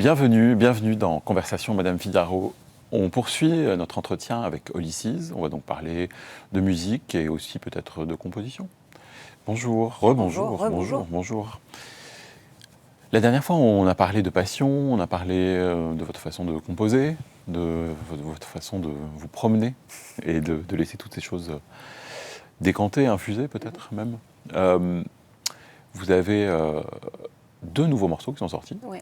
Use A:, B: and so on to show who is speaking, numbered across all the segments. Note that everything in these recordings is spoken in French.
A: Bienvenue dans Conversation Madame Figaro. On poursuit notre entretien avec Olysses. On va donc parler de musique et aussi peut-être de composition. Bonjour, bonjour. La dernière fois, on a parlé de passion, on a parlé de votre façon de composer, de votre façon de vous promener et de laisser toutes ces choses décanter, infuser peut-être même. Vous avez deux nouveaux morceaux qui sont sortis.
B: Oui.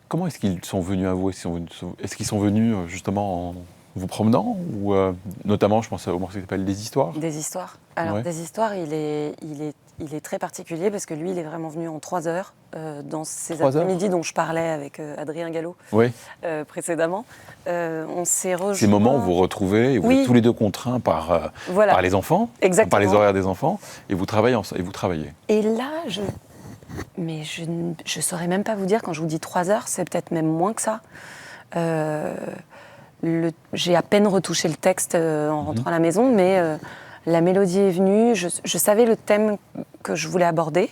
A: Comment est-ce qu'ils sont venus à vous? Est-ce qu'ils sont venus justement en vous promenant ou notamment, je pense au morceau qui s'appelle Des histoires.
B: Des histoires. Alors,
A: Ouais.
B: Des histoires, il est très particulier parce que lui, il est vraiment venu en 3 heures dans ces
A: 3 heures
B: après-midi dont je parlais avec Adrien Gallo
A: Oui.
B: précédemment. On s'est rejoints.
A: Ces moments où vous vous retrouvez et vous êtes tous les deux contraints par les enfants,
B: Exactement.
A: par les horaires des enfants, et vous travaillez.
B: Et là, je ne saurais même pas vous dire, quand je vous dis 3 heures, c'est peut-être même moins que ça. J'ai à peine retouché le texte en rentrant à la maison, mais la mélodie est venue, je savais le thème que je voulais aborder.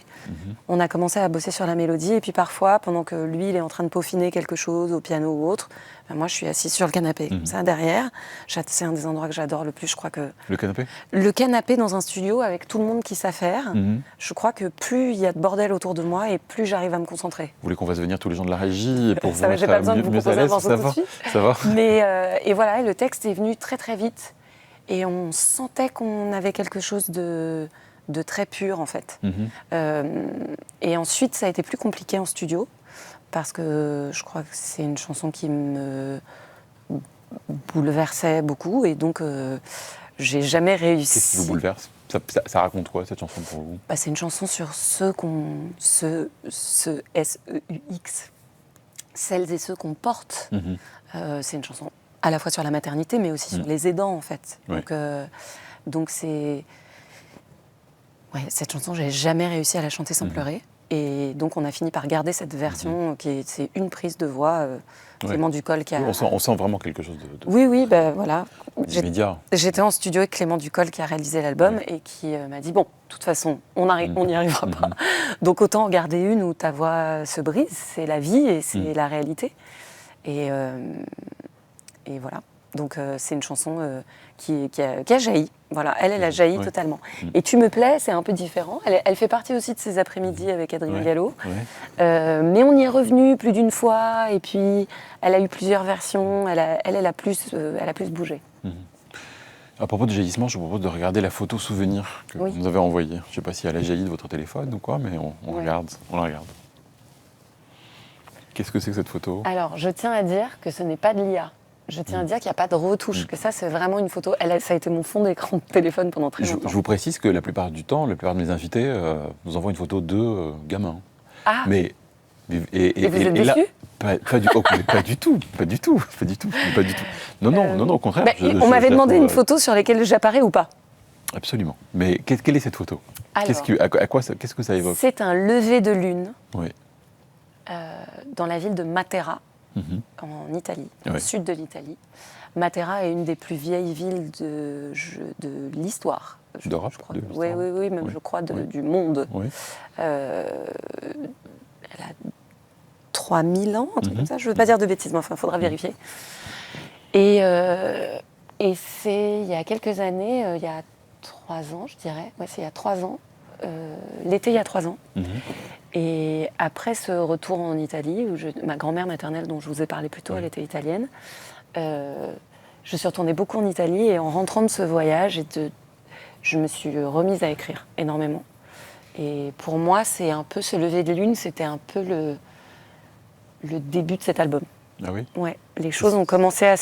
B: On a commencé à bosser sur la mélodie, et puis parfois, pendant que lui, il est en train de peaufiner quelque chose au piano ou autre, moi, je suis assise sur le canapé, ça derrière. C'est un des endroits que j'adore le plus, je crois que...
A: Le canapé?
B: Le canapé dans un studio avec tout le monde qui sait faire, je crois que plus il y a de bordel autour de moi, et plus j'arrive à me concentrer.
A: Vous voulez qu'on fasse venir tous les gens de la régie pour vous
B: J'ai pas besoin de vous
A: mieux à
B: proposer un
A: l'aise?
B: morceau tout de suite.
A: Ça va.
B: Mais, et voilà, le texte est venu très très vite. Et on sentait qu'on avait quelque chose de très pur, en fait. Et ensuite, ça a été plus compliqué en studio, parce que je crois que c'est une chanson qui me bouleversait beaucoup. Et donc, j'ai jamais réussi...
A: Qu'est-ce qui vous bouleverse? Ça raconte quoi, cette chanson, pour vous?
B: C'est une chanson sur ce S-E-U-X, celles et ceux qu'on porte. C'est une chanson à la fois sur la maternité, mais aussi sur les aidants, en fait.
A: Ouais.
B: Donc c'est... Ouais, cette chanson, j'ai jamais réussi à la chanter sans pleurer. Et donc, on a fini par garder cette version c'est une prise de voix, Clément Ducol qui a...
A: On sent vraiment quelque chose de...
B: Oui, voilà.
A: Immédiat.
B: J'étais en studio avec Clément Ducol qui a réalisé l'album et qui m'a dit, bon, de toute façon, on n'y arrivera pas. Donc, autant en garder une où ta voix se brise, c'est la vie et c'est la réalité. Et voilà. Donc, c'est une chanson qui a jailli. Voilà, elle a jailli totalement. Et Tu me plais, c'est un peu différent. Elle fait partie aussi de ces après-midi avec Adrien Gallo. Mais on y est revenu plus d'une fois. Et puis, elle a eu plusieurs versions. Elle a plus bougé.
A: À propos de jaillissement, je vous propose de regarder la photo souvenir que vous nous avez envoyée. Je ne sais pas si elle a jailli de votre téléphone ou quoi, mais on la regarde. Qu'est-ce que c'est que cette photo?
B: Alors, je tiens à dire que ce n'est pas de l'IA. Je tiens à dire qu'il n'y a pas de retouche, que ça, c'est vraiment une photo. Ça a été mon fond d'écran de téléphone pendant très longtemps.
A: Je vous précise que la plupart du temps, la plupart de mes invités nous envoient une photo de gamins.
B: Ah.
A: Mais
B: Et vous êtes déçus?
A: Pas du tout. Non, au contraire.
B: On m'avait demandé une photo sur laquelle j'apparais ou pas.
A: Absolument. Mais quelle est cette photo? Qu'est-ce que ça évoque?
B: C'est un lever de lune dans la ville de Matera, en Italie, au sud de l'Italie. Matera est une des plus vieilles villes de l'histoire.
A: D'Europe,
B: je crois. Oui, même je crois du monde. Elle a 3000 ans, un truc comme ça. Je ne veux pas dire de bêtises, mais enfin, il faudra vérifier. Et c'est il y a quelques années, il y a 3 ans, je dirais. Ouais, c'est il y a 3 ans. L'été, il y a 3 ans. Et après ce retour en Italie, où ma grand-mère maternelle, dont je vous ai parlé plus tôt, elle était italienne, je suis retournée beaucoup en Italie. Et en rentrant de ce voyage, je me suis remise à écrire énormément. Et pour moi, c'est un peu ce lever de lune, c'était un peu le début de cet album.
A: Ah oui?
B: Ouais, les choses ont commencé à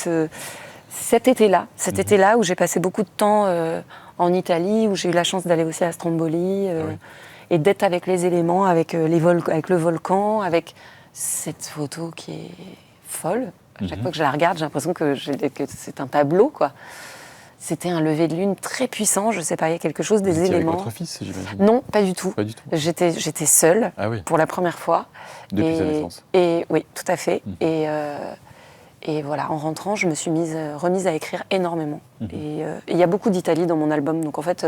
B: cet été-là où j'ai passé beaucoup de temps en Italie, où j'ai eu la chance d'aller aussi à Stromboli, et d'être avec les éléments, avec le volcan, avec cette photo qui est folle. À chaque fois que je la regarde, j'ai l'impression que c'est un tableau, quoi. C'était un lever de lune très puissant, je sais pas, il y a quelque chose des éléments.
A: Avec votre fils, j'imagine?
B: Non, pas du tout.
A: Pas du tout.
B: J'étais seule pour la première fois.
A: Depuis sa naissance.
B: Et oui, tout à fait. Et voilà, en rentrant, je me suis remise à écrire énormément. Et il y a beaucoup d'Italie dans mon album, donc en fait,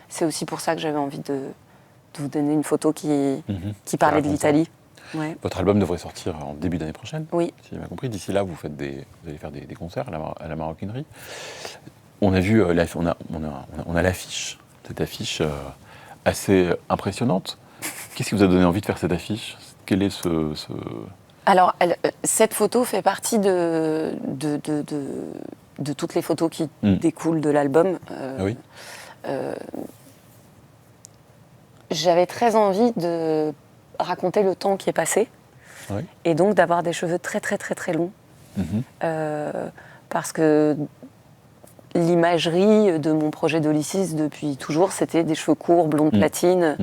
B: c'est aussi pour ça que j'avais envie de vous donner une photo qui parlait de l'Italie. Ouais.
A: Votre album devrait sortir en début d'année prochaine,
B: Oui.
A: si j'ai bien compris. D'ici là, vous allez faire des concerts à la Maroquinerie. On a vu, on a l'affiche, cette affiche assez impressionnante. Qu'est-ce qui vous a donné envie de faire cette affiche? Quel est
B: Alors, cette photo fait partie de toutes les photos qui découlent de l'album.
A: Oui.
B: J'avais très envie de raconter le temps qui est passé,
A: Oui.
B: et donc d'avoir des cheveux très très très très longs, parce que l'imagerie de mon projet d'Olysses depuis toujours, c'était des cheveux courts, blonde platine.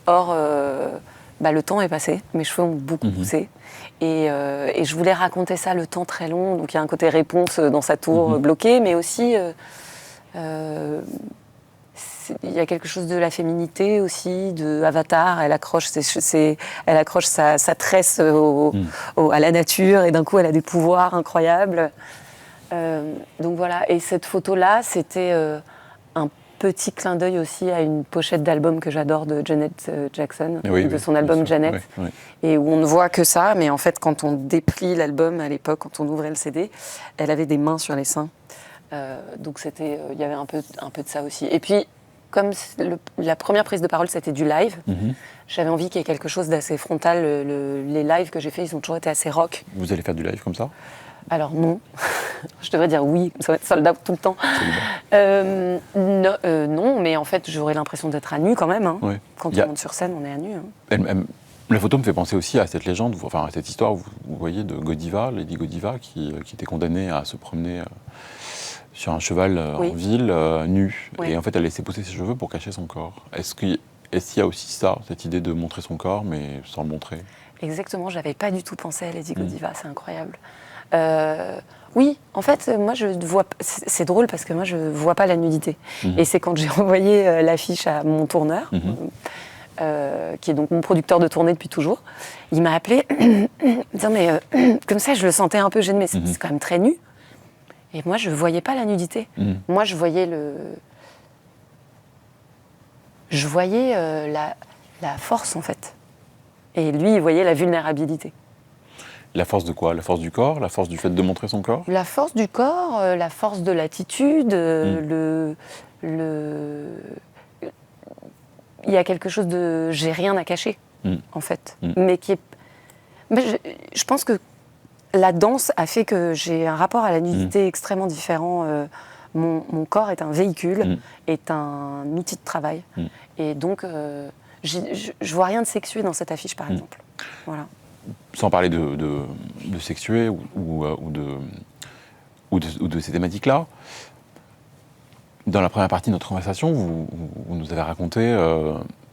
B: Or, le temps est passé, mes cheveux ont beaucoup poussé, et je voulais raconter ça, le temps très long. Donc il y a un côté réponse dans sa tour bloquée, mais aussi il y a quelque chose de la féminité aussi, de Avatar. Elle accroche sa tresse à la nature, et d'un coup elle a des pouvoirs incroyables. Donc voilà, et cette photo-là, c'était un petit clin d'œil aussi à une pochette d'album que j'adore de Janet Jackson, de son album Janet, et où on ne voit que ça, mais en fait quand on déplie l'album à l'époque, quand on ouvrait le CD, elle avait des mains sur les seins. Donc il y avait un peu de ça aussi. Et puis, comme la première prise de parole c'était du live, j'avais envie qu'il y ait quelque chose d'assez frontal. Les lives que j'ai faits, ils ont toujours été assez rock.
A: Vous allez faire du live comme ça?
B: Alors non, je devrais dire oui, ça va être sold out tout le temps. Non, mais en fait j'aurais l'impression d'être à nu quand même. Quand on monte sur scène, on est à nu.
A: La photo me fait penser aussi à cette légende, enfin à cette histoire, vous voyez, de Godiva, Lady Godiva, qui était condamnée à se promener sur un cheval en ville, nue. Et en fait, elle laissait pousser ses cheveux pour cacher son corps. Est-ce qu'il y a aussi ça, cette idée de montrer son corps, mais sans le montrer?
B: Exactement, j'avais pas du tout pensé à Lady Godiva, c'est incroyable. Oui, en fait, moi je vois. C'est drôle parce que moi je vois pas la nudité. Et c'est quand j'ai envoyé l'affiche à mon tourneur, qui est donc mon producteur de tournée depuis toujours, il m'a appelé, disant mais comme ça je le sentais un peu gêné, mais c'est quand même très nu. Et moi je voyais pas la nudité. Moi je voyais la force en fait. Et lui il voyait la vulnérabilité.
A: La force de quoi? La force du corps? La force du fait de montrer son corps?
B: La force du corps, la force de l'attitude, il y a quelque chose de j'ai rien à cacher, en fait. Mais qui est. Je pense que la danse a fait que j'ai un rapport à la nudité extrêmement différent. Mon corps est un véhicule, est un outil de travail. Et donc, je vois rien de sexué dans cette affiche, par exemple. Voilà.
A: Sans parler de sexué ou de ces thématiques-là, dans la première partie de notre conversation, vous nous avez raconté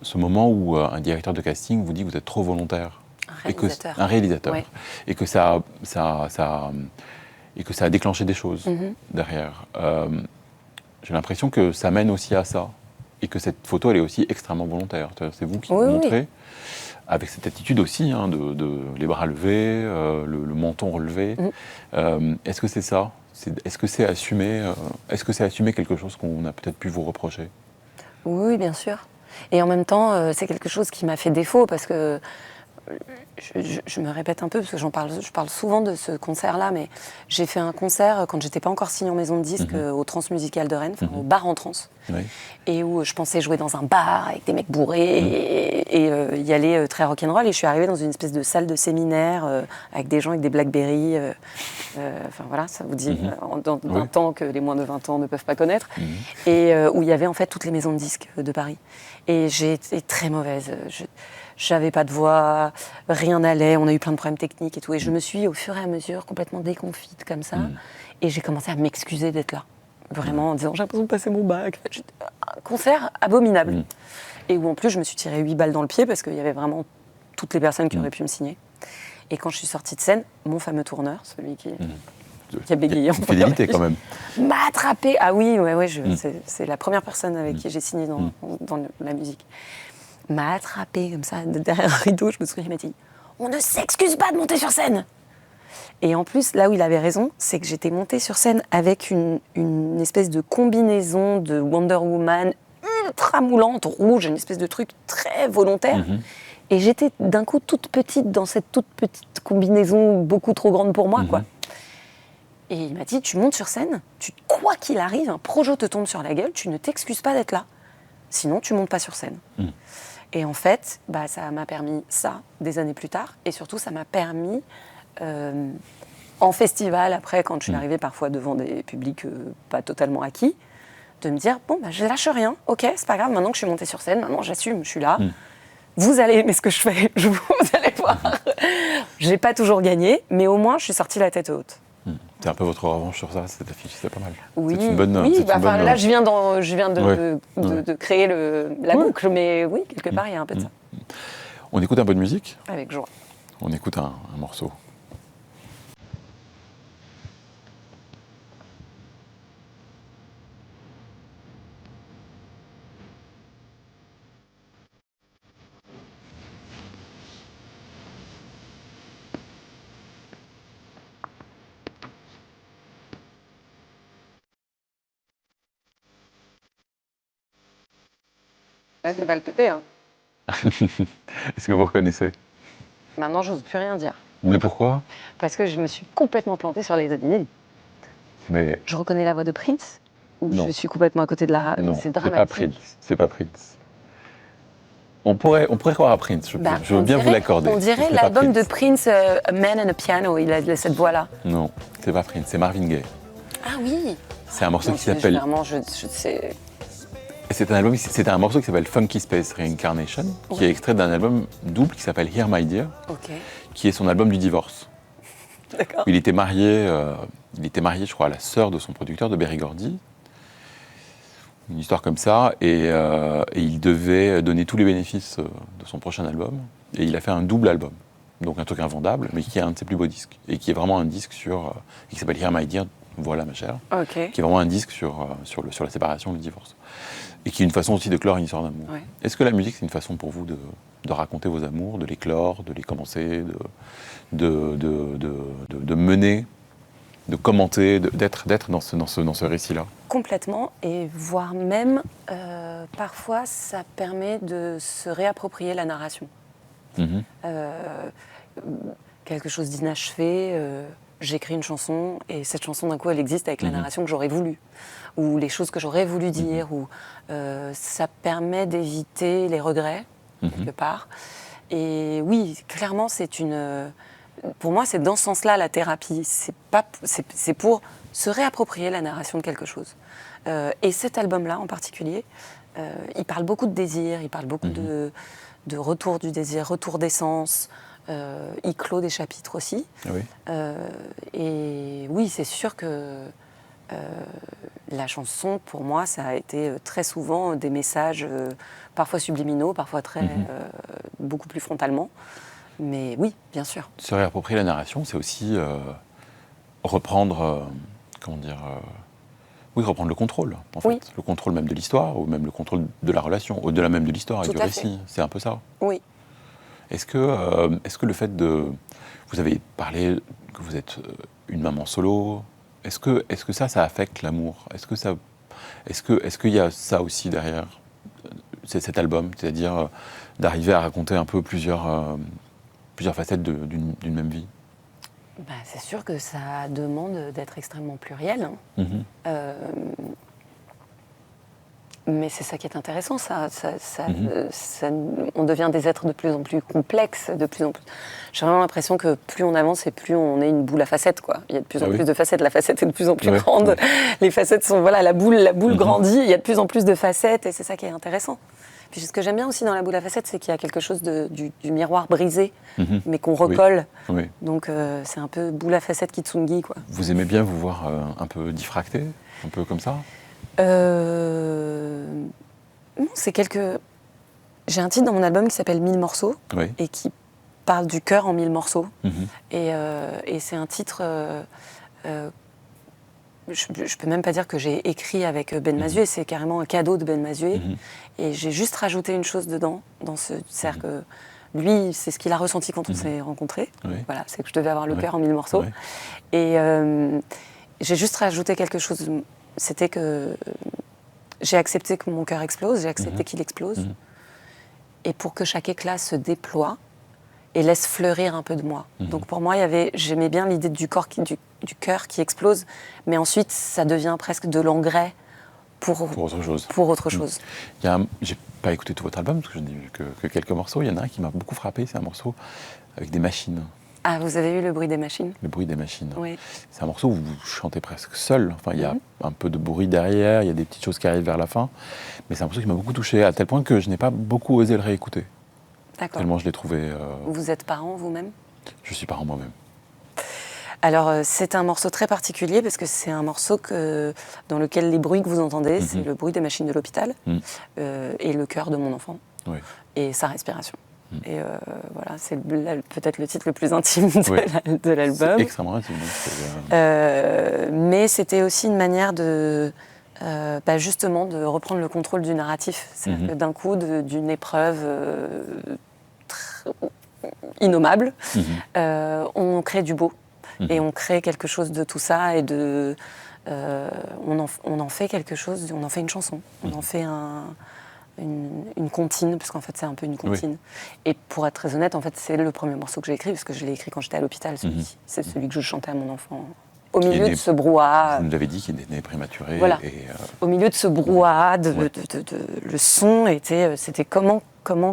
A: ce moment où un directeur de casting vous dit que vous êtes trop volontaire. Un réalisateur.
B: Ouais.
A: Et que ça a déclenché des choses derrière. J'ai l'impression que ça mène aussi à ça. Et que cette photo, elle est aussi extrêmement volontaire. C'est vous qui vous montrez, avec cette attitude aussi, de les bras levés, le menton relevé. Est-ce que c'est ça? Est-ce que c'est assumer quelque chose qu'on a peut-être pu vous reprocher?
B: Oui, bien sûr. Et en même temps, c'est quelque chose qui m'a fait défaut, parce que je me répète un peu, parce que je parle souvent de ce concert-là, mais j'ai fait un concert quand j'étais pas encore signée en maison de disque au Transmusical de Rennes, au bar en trans, et où je pensais jouer dans un bar avec des mecs bourrés et y aller très rock'n'roll, et je suis arrivée dans une espèce de salle de séminaire avec des gens avec des Blackberry, enfin voilà, ça vous dit, d'un temps que les moins de 20 ans ne peuvent pas connaître, et où il y avait en fait toutes les maisons de disques de Paris. Et j'ai été très mauvaise. J'avais pas de voix, rien n'allait, on a eu plein de problèmes techniques et tout. Et je me suis, au fur et à mesure, complètement déconfite comme ça. Et j'ai commencé à m'excuser d'être là. Vraiment, en disant, j'ai l'impression de passer mon bac. Un concert abominable. Et où en plus, je me suis tiré 8 balles dans le pied parce qu'il y avait vraiment toutes les personnes qui auraient pu me signer. Et quand je suis sortie de scène, mon fameux tourneur, celui qui a bégayé en
A: fidélité quand même.
B: M'a attrapé. Ah oui, c'est la première personne avec qui j'ai signé dans la musique. M'a attrapé comme ça derrière un rideau. Je me souviens, il m'a dit « On ne s'excuse pas de monter sur scène !» Et en plus, là où il avait raison, c'est que j'étais montée sur scène avec une espèce de combinaison de Wonder Woman ultra moulante, rouge, une espèce de truc très volontaire. Et j'étais d'un coup toute petite dans cette toute petite combinaison beaucoup trop grande pour moi, quoi. Et il m'a dit, tu montes sur scène, quoi qu'il arrive, un projo te tombe sur la gueule, tu ne t'excuses pas d'être là. Sinon, tu montes pas sur scène. Et en fait, ça m'a permis ça des années plus tard. Et surtout, ça m'a permis, en festival, après, quand je suis arrivée parfois devant des publics pas totalement acquis, de me dire, bon, je lâche rien, ok, c'est pas grave, maintenant que je suis montée sur scène, maintenant j'assume, je suis là. Vous allez aimer ce que je fais, vous allez voir. J'ai pas toujours gagné, mais au moins, je suis sortie la tête haute.
A: C'est un peu votre revanche sur ça, cette affiche, c'est pas mal.
B: Oui,
A: c'est une bonne,
B: là je viens de créer la boucle, mais oui, quelque part il y a un peu de ça.
A: On écoute un peu de musique ?
B: Avec joie.
A: On écoute un morceau.
B: Là, c'est pas le péter, hein.
A: Est-ce que vous reconnaissez ?
B: Maintenant, j'ose plus rien dire.
A: Mais pourquoi ?
B: Parce que je me suis complètement plantée sur les inédits.
A: Mais
B: je reconnais la voix de Prince ou
A: non.
B: Je suis complètement à côté de la...
A: Non,
B: c'est dramatique.
A: C'est pas Prince. On pourrait croire à Prince, je veux bien vous l'accorder.
B: On dirait l'album de Prince, A Man and a Piano, il a cette voix-là.
A: Non, c'est pas Prince, c'est Marvin Gaye.
B: Ah oui.
A: C'est un morceau qui s'appelle...
B: Vraiment, je sais...
A: C'est un morceau qui s'appelle Funky Space Reincarnation, qui est extrait d'un album double qui s'appelle Here My Dear, qui est son album du divorce.
B: D'accord.
A: Il était marié, je crois, à la sœur de son producteur, de Berry Gordy. Une histoire comme ça, et il devait donner tous les bénéfices de son prochain album, et il a fait un double album, donc un truc invendable, mais qui est un de ses plus beaux disques, et qui est vraiment un disque qui s'appelle Here My Dear, voilà ma chère, qui est vraiment un disque sur la séparation, le divorce, et qui est une façon aussi de clore une histoire d'amour.
B: Ouais.
A: Est-ce que la musique, c'est une façon pour vous de raconter vos amours, de les clore, de les commencer, de mener, de commenter, d'être dans ce récit-là?
B: Complètement, et voire même, parfois, ça permet de se réapproprier la narration. Quelque chose d'inachevé, j'écris une chanson, et cette chanson, d'un coup, elle existe avec la narration que j'aurais voulu, ou les choses que j'aurais voulu dire, ou ça permet d'éviter les regrets, quelque part. Et oui, clairement, pour moi, c'est dans ce sens-là la thérapie. C'est pour se réapproprier la narration de quelque chose. Et cet album-là, en particulier, il parle beaucoup de désir, il parle beaucoup de retour du désir, retour d'essence. Il clôt des chapitres aussi.
A: Oui.
B: Et oui, c'est sûr que la chanson, pour moi, ça a été très souvent des messages parfois subliminaux, parfois beaucoup plus frontalement. Mais oui, bien sûr.
A: Se réapproprier la narration, c'est aussi reprendre, reprendre le contrôle, en fait. Le contrôle même de l'histoire, ou même le contrôle de la relation, au-delà même de l'histoire et du récit. C'est un peu ça.
B: Oui.
A: Est-ce que le fait de... Vous avez parlé que vous êtes une maman solo. Est-ce que ça affecte l'amour ? Est-ce qu'il y a ça aussi derrière cet album, c'est-à-dire d'arriver à raconter un peu plusieurs facettes d'une même vie?
B: C'est sûr que ça demande d'être extrêmement pluriel. Mais c'est ça qui est intéressant, on devient des êtres de plus en plus complexes, de plus en plus... J'ai vraiment l'impression que plus on avance et plus on est une boule à facettes, quoi. Il y a de plus en plus de facettes, la facette est de plus en plus grande. Les facettes sont... Voilà, la boule grandit, il y a de plus en plus de facettes et c'est ça qui est intéressant. Puis ce que j'aime bien aussi dans la boule à facettes, c'est qu'il y a quelque chose du miroir brisé, mais qu'on recolle. Oui. Donc c'est un peu boule à facettes Kitsungi, quoi.
A: Vous aimez bien vous voir un peu diffracté, un peu comme ça?
B: Non, j'ai un titre dans mon album qui s'appelle 1000 morceaux et qui parle du cœur en 1000 morceaux. Et c'est un titre... je peux même pas dire que j'ai écrit avec Ben Mazué, c'est carrément un cadeau de Ben Mazué. Et j'ai juste rajouté une chose dedans, c'est-à-dire que lui, c'est ce qu'il a ressenti quand on s'est rencontrés. Voilà, c'est que je devais avoir le cœur en 1000 morceaux. Et j'ai juste rajouté quelque chose... C'était que j'ai accepté que mon cœur explose, j'ai accepté qu'il explose. et pour que chaque éclat se déploie et laisse fleurir un peu de moi. Donc pour moi, j'aimais bien l'idée du cœur qui explose, mais ensuite ça devient presque de l'engrais pour autre chose.
A: J'ai pas écouté tout votre album, parce que je n'ai vu que quelques morceaux. Il y en a un qui m'a beaucoup frappé, c'est un morceau avec des machines.
B: Ah, vous avez eu le bruit des machines ?
A: Le bruit des machines.
B: Oui.
A: C'est un morceau où vous chantez presque seul. Enfin, il y a un peu de bruit derrière, il y a des petites choses qui arrivent vers la fin. Mais c'est un morceau qui m'a beaucoup touché, à tel point que je n'ai pas beaucoup osé le réécouter.
B: D'accord.
A: Tellement je l'ai trouvé...
B: Vous êtes parent vous-même ?
A: Je suis parent moi-même.
B: Alors, c'est un morceau très particulier parce que c'est un morceau dans lequel les bruits que vous entendez, c'est le bruit des machines de l'hôpital et le cœur de mon enfant et sa respiration. Et voilà, c'est peut-être le titre le plus intime de l'album.
A: C'est extrêmement intime.
B: Mais c'était aussi une manière justement de reprendre le contrôle du narratif. C'est-à-dire que d'un coup, d'une épreuve innommable, on crée du beau. Et on crée quelque chose de tout ça et on en fait quelque chose, on en fait une chanson, on en fait une comptine, parce qu'en fait c'est un peu une comptine. Oui. Et pour être très honnête, en fait c'est le premier morceau que j'ai écrit, parce que je l'ai écrit quand j'étais à l'hôpital, celui-ci. C'est celui que je chantais à mon enfant. Au milieu de ce brouhaha.
A: Vous nous l'avez dit qu'il est né prématuré.
B: Voilà. Au milieu de ce brouhaha, le son c'était comment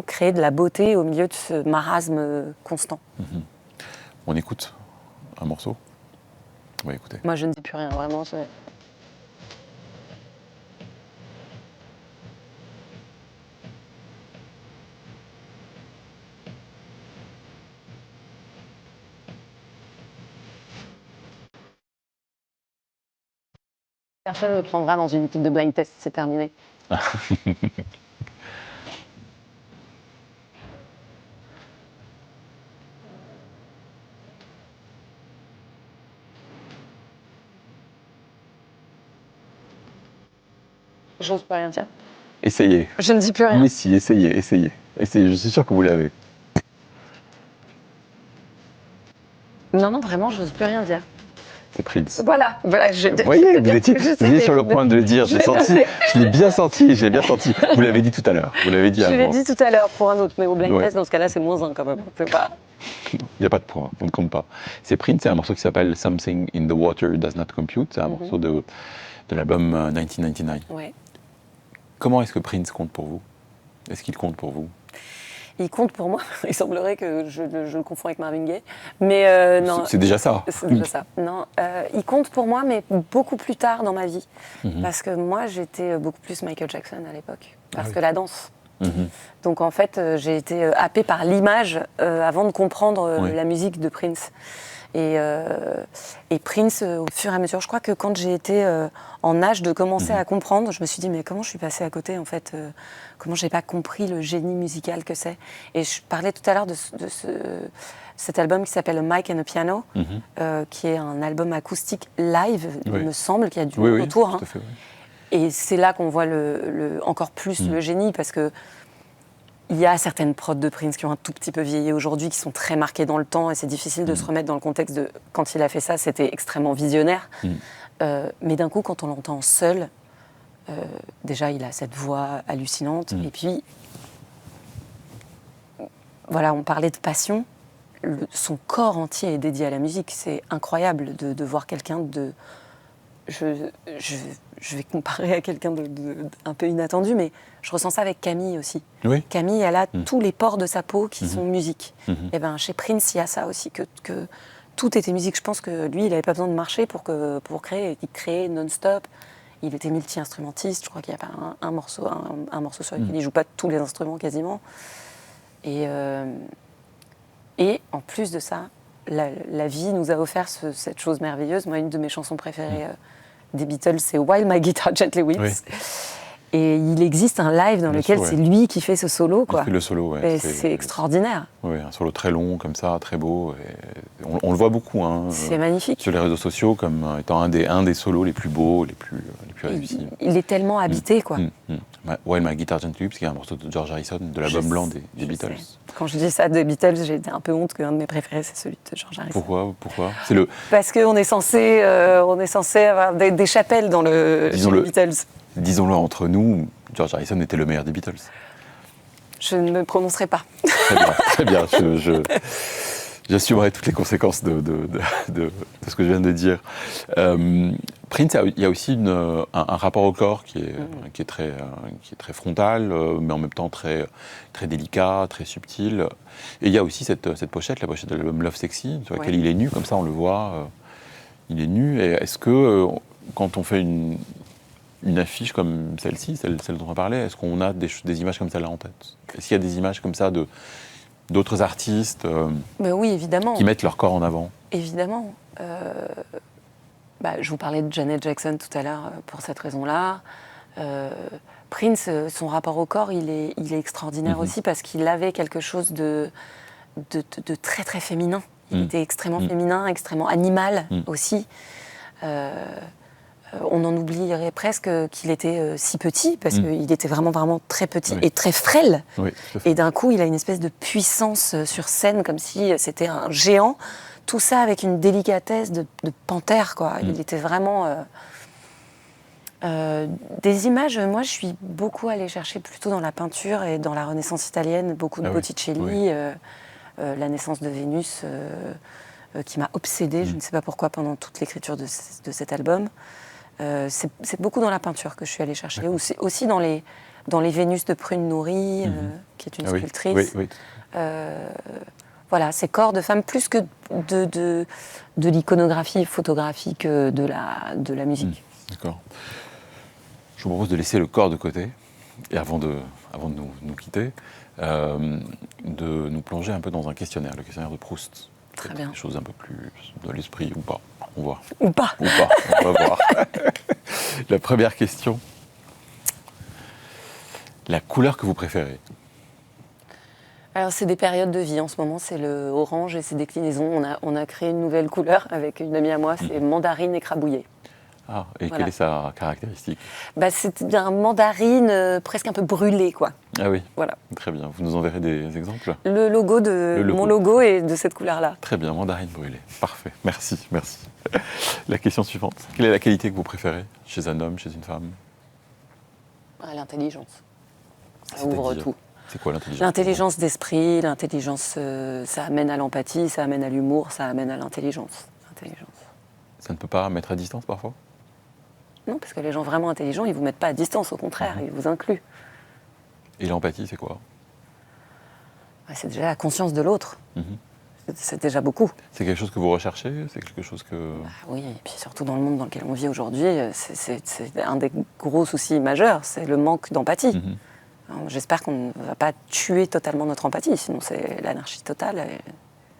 B: créer de la beauté au milieu de ce marasme constant.
A: On écoute un morceau. On va écouter.
B: Moi je ne dis plus rien, vraiment. Personne ne me prendra dans une étude de blind test, c'est terminé. J'ose pas rien dire.
A: Essayez.
B: Je ne dis plus rien.
A: Mais si, essayez. Je suis sûr que vous l'avez.
B: Non, vraiment, j'ose plus rien dire.
A: C'est Prince.
B: Voilà.
A: Vous voyez, vous étiez sur le point de le dire. Je l'ai bien senti. Vous l'avez dit tout à l'heure. Vous l'avez dit avant.
B: Je l'ai dit tout à l'heure pour un autre, mais au blind test, dans ce cas-là, c'est -1 quand même. C'est pas...
A: Il n'y a pas de point, on ne compte pas. C'est Prince, c'est un morceau qui s'appelle Something in the Water Does Not Compute. C'est un morceau de l'album 1999.
B: Ouais.
A: Comment est-ce que Prince compte pour vous ? Est-ce qu'il compte pour vous ?
B: Il compte pour moi. Il semblerait que je le confonds avec Marvin Gaye. Mais non.
A: C'est déjà ça.
B: C'est déjà ça. Non, il compte pour moi, mais beaucoup plus tard dans ma vie. Parce que moi, j'étais beaucoup plus Michael Jackson à l'époque. Parce que la danse. Donc en fait, j'ai été happée par l'image avant de comprendre la musique de Prince. Et Prince, au fur et à mesure, je crois que quand j'ai été en âge de commencer à comprendre, je me suis dit mais comment je suis passée à côté en fait, comment j'ai pas compris le génie musical que c'est. Et je parlais tout à l'heure de cet album qui s'appelle Mic and a Piano, qui est un album acoustique live, il me semble, qui a du retour.
A: Tout à fait,
B: Et c'est là qu'on voit encore plus le génie, parce que il y a certaines prods de Prince qui ont un tout petit peu vieilli aujourd'hui, qui sont très marquées dans le temps, et c'est difficile de se remettre dans le contexte de quand il a fait ça, c'était extrêmement visionnaire. Mais d'un coup, quand on l'entend seul, déjà il a cette voix hallucinante, et puis voilà, on parlait de passion. Son corps entier est dédié à la musique. C'est incroyable de voir quelqu'un de... Je vais comparer à quelqu'un d'un peu inattendu, mais je ressens ça avec Camille aussi.
A: Oui.
B: Camille, elle a tous les pores de sa peau qui sont musique. Et ben chez Prince, il y a ça aussi, que tout était musique. Je pense que lui, il n'avait pas besoin de marcher pour créer. Il créait non-stop. Il était multi-instrumentiste. Je crois qu'il n'y a pas un morceau sur lequel il ne joue pas tous les instruments quasiment. Et en plus de ça, la vie nous a offert cette chose merveilleuse. Moi, une de mes chansons préférées des Beatles, c'est While My Guitar Gently Weeps. Oui. Et il existe un live dans lequel c'est lui qui fait ce solo, quoi.
A: Il fait le solo,
B: et c'est extraordinaire.
A: Oui, un solo très long, comme ça, très beau. Et on le voit beaucoup.
B: C'est magnifique.
A: Sur les réseaux sociaux, comme étant un des solos les plus beaux, les plus réussis.
B: Il est tellement habité, quoi.
A: While My Guitar Gently Weeps, qui est un morceau de George Harrison, de l'album blanc des Beatles.
B: Quand je dis ça des Beatles, j'ai un peu honte qu'un de mes préférés, c'est celui de George Harrison.
A: Pourquoi
B: Parce qu'on est censé avoir des chapelles dans chez les Beatles.
A: Disons-le entre nous, George Harrison était le meilleur des Beatles.
B: Je ne me prononcerai pas.
A: Très bien. J'assumerai toutes les conséquences de ce que je viens de dire. Prince, il y a aussi un rapport au corps qui est très frontal, mais en même temps très délicat, très subtil. Et il y a aussi cette pochette, la pochette de l'album Love Sexy, sur laquelle il est nu, comme ça on le voit. Il est nu. Et est-ce que, quand on fait une affiche comme celle-ci, celle dont on parlait, est-ce qu'on a des images comme celle-là en tête? Est-ce qu'il y a des images comme ça d'autres artistes
B: oui, évidemment.
A: Qui mettent leur corps en avant?
B: Évidemment. Je vous parlais de Janet Jackson tout à l'heure pour cette raison-là. Prince, son rapport au corps, il est extraordinaire aussi parce qu'il avait quelque chose de très très féminin. Il était extrêmement féminin, extrêmement animal aussi. On en oublierait presque qu'il était si petit, parce qu'il était vraiment, vraiment très petit et très frêle.
A: Oui,
B: et d'un coup, il a une espèce de puissance sur scène, comme si c'était un géant. Tout ça avec une délicatesse de panthère, quoi. Il était vraiment... des images, moi, je suis beaucoup allée chercher plutôt dans la peinture et dans la Renaissance italienne, beaucoup de Botticelli, la naissance de Vénus, qui m'a obsédée, je ne sais pas pourquoi, pendant toute l'écriture de cet album. C'est beaucoup dans la peinture que je suis allée chercher, ou c'est aussi dans les Vénus de Prune Nourrie, qui est une sculptrice. Voilà, ces corps de femmes, plus que de l'iconographie photographique de la musique.
A: D'accord. Je vous propose de laisser le corps de côté, et avant de nous quitter, de nous plonger un peu dans un questionnaire, le questionnaire de Proust.
B: Très bien.
A: Des choses un peu plus de l'esprit, ou pas. On voit.
B: Ou pas.
A: On va voir. La première question. La couleur que vous préférez?
B: Alors, c'est des périodes de vie. En ce moment, c'est le orange et ses déclinaisons. On a créé une nouvelle couleur avec une amie à moi, c'est mandarine écrabouillée.
A: Ah, et quelle est sa caractéristique?
B: C'est un mandarine presque un peu brûlé, quoi.
A: Ah oui,
B: voilà.
A: Très bien. Vous nous enverrez des exemples?
B: Mon logo est de cette couleur-là.
A: Très bien, mandarine brûlée. Parfait, merci. La question suivante. Quelle est la qualité que vous préférez chez un homme, chez une femme?
B: L'intelligence. Ça ouvre tout.
A: C'est quoi l'intelligence?
B: L'intelligence d'esprit, l'intelligence, ça amène à l'empathie, ça amène à l'humour, ça amène à l'intelligence.
A: Ça ne peut pas mettre à distance parfois?
B: Non, parce que les gens vraiment intelligents, ils ne vous mettent pas à distance, au contraire, ils vous incluent.
A: Et l'empathie, c'est quoi?
B: C'est déjà la conscience de l'autre. C'est déjà beaucoup.
A: C'est quelque chose que vous recherchez? C'est quelque chose que...
B: Oui, et puis surtout dans le monde dans lequel on vit aujourd'hui, c'est un des gros soucis majeurs, c'est le manque d'empathie. J'espère qu'on ne va pas tuer totalement notre empathie, sinon c'est l'anarchie totale. Et...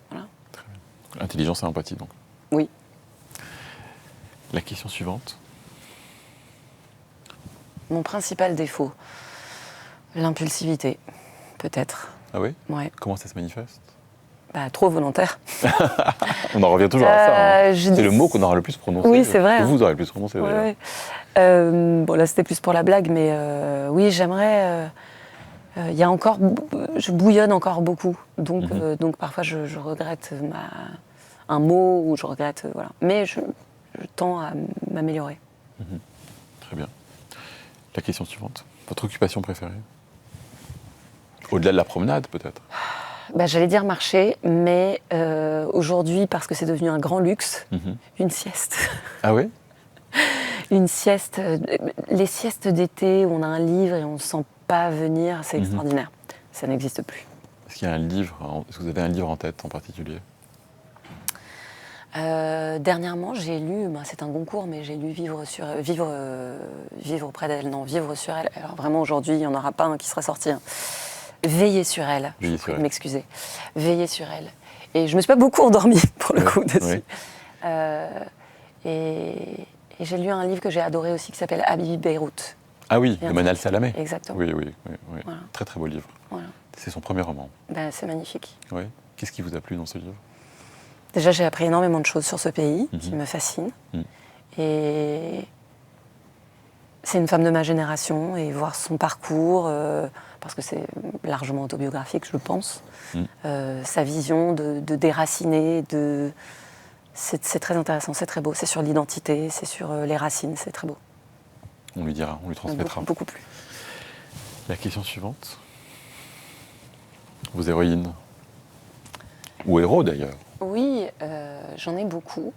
B: Voilà.
A: Très bien. Intelligence et empathie, donc.
B: Oui.
A: La question suivante.
B: Mon principal défaut, l'impulsivité, peut-être.
A: Ah oui?
B: Ouais.
A: Comment ça se manifeste?
B: Trop volontaire.
A: On en revient toujours à ça. Hein. C'est le mot qu'on aura le plus prononcé.
B: Oui, c'est vrai.
A: Que vous aurez le plus prononcé, d'ailleurs.
B: Bon, là, c'était plus pour la blague, mais oui, j'aimerais... Il y a encore... Je bouillonne encore beaucoup. Donc, donc parfois, je regrette un mot, ou je regrette... voilà. Mais je tends à m'améliorer.
A: Très bien. La question suivante. Votre occupation préférée? Au-delà de la promenade, peut-être?
B: J'allais dire marcher, mais aujourd'hui, parce que c'est devenu un grand luxe, une sieste.
A: Ah oui?
B: Une sieste. Les siestes d'été où on a un livre et on ne sent pas venir, c'est extraordinaire. Ça n'existe plus.
A: Est-ce qu'il y a un livre, est-ce que vous avez un livre en tête en particulier?
B: Dernièrement, j'ai lu, c'est un concours, mais j'ai lu Vivre près d'elle, non, Vivre sur elle. Alors vraiment, aujourd'hui, il n'y en aura pas un qui sera sorti. Veiller sur elle, je prie de m'excuser. Veiller sur elle. Et je ne me suis pas beaucoup endormie, pour le coup, dessus. Et j'ai lu un livre que j'ai adoré aussi, qui s'appelle Habibi Beyrouth.
A: Ah oui, de Manal Salamé.
B: Exactement.
A: Oui.
B: Voilà.
A: Très très beau livre.
B: Voilà.
A: C'est son premier roman.
B: C'est magnifique.
A: Oui. Qu'est-ce qui vous a plu dans ce livre?
B: Déjà, j'ai appris énormément de choses sur ce pays, qui me fascine. Et c'est une femme de ma génération, et voir son parcours, parce que c'est largement autobiographique, je pense, sa vision de déraciner, c'est très intéressant, c'est très beau. C'est sur l'identité, c'est sur les racines, c'est très beau.
A: On lui dira, on lui transmettra.
B: Beaucoup plus.
A: La question suivante. Vos héroïnes? Ou héros d'ailleurs?
B: Oui, j'en ai beaucoup.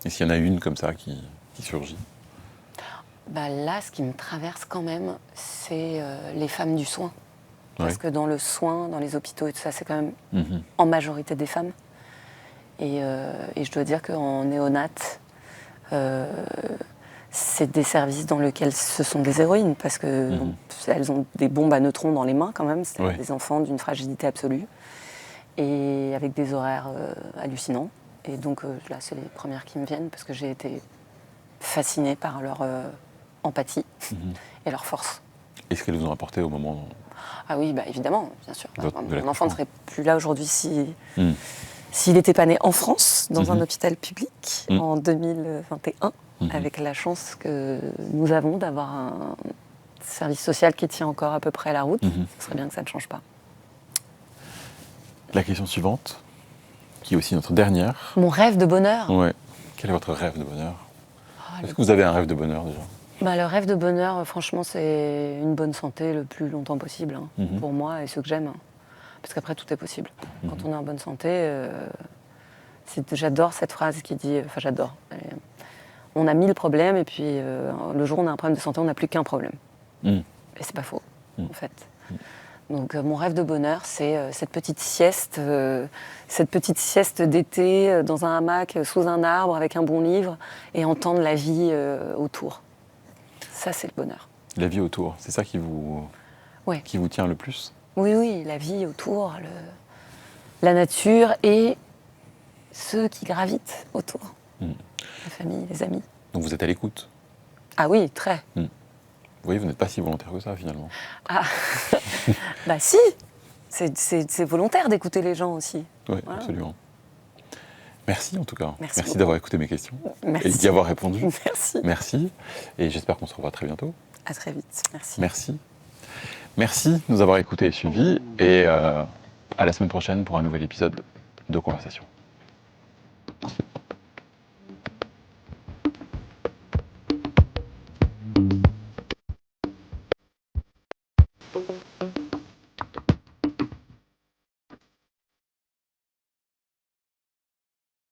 A: Est-ce qu'il y en a une comme ça qui surgit?
B: Là, ce qui me traverse quand même, c'est les femmes du soin. Parce
A: Ouais.
B: que dans le soin, dans les hôpitaux et tout ça, c'est quand même
A: Mhm.
B: en majorité des femmes. Et je dois dire qu'en néonate, c'est des services dans lesquels ce sont des héroïnes, parce que bon, elles ont des bombes à neutrons dans les mains quand même, c'est
A: Ouais.
B: des enfants d'une fragilité absolue, et avec des horaires hallucinants. Et donc là, c'est les premières qui me viennent, parce que j'ai été fascinée par leur empathie et leur force.
A: Et ce qu'elles vous ont apporté au moment...
B: Ah oui, évidemment, bien sûr.
A: De
B: Mon enfant ne serait plus là aujourd'hui si...
A: Mm.
B: S'il n'était pas né en France, dans un hôpital public,
A: Mm.
B: en 2021, avec la chance que nous avons d'avoir un service social qui tient encore à peu près la route, ce serait bien que ça ne change pas.
A: La question suivante, qui est aussi notre dernière.
B: Mon rêve de bonheur.
A: Ouais. Quel est votre rêve de bonheur? Est-ce que vous avez un rêve de bonheur déjà?
B: Le rêve de bonheur, franchement, c'est une bonne santé le plus longtemps possible, pour moi et ceux que j'aime. Parce qu'après, tout est possible. Quand on est en bonne santé, j'adore cette phrase qui dit... Enfin, j'adore. On a 1000 problèmes et puis le jour où on a un problème de santé, on n'a plus qu'un problème. Et c'est pas faux, en fait. Donc mon rêve de bonheur, c'est cette petite sieste d'été dans un hamac, sous un arbre, avec un bon livre, et entendre la vie autour. Ça, c'est le bonheur.
A: La vie autour, c'est ça qui vous tient le plus?
B: Oui, la vie autour, la nature et ceux qui gravitent autour. La famille, les amis.
A: Donc vous êtes à l'écoute?
B: Ah oui, très.
A: Vous voyez, vous n'êtes pas si volontaire que ça, finalement.
B: Ah, si, c'est volontaire d'écouter les gens aussi.
A: Oui, absolument. Merci en tout cas.
B: Merci
A: d'avoir écouté mes questions.
B: Merci.
A: Et d'y avoir répondu.
B: Merci.
A: Merci. Et j'espère qu'on se revoit très bientôt.
B: À très vite. Merci.
A: Merci. Merci de nous avoir écoutés et suivis. Et à la semaine prochaine pour un nouvel épisode de Conversation.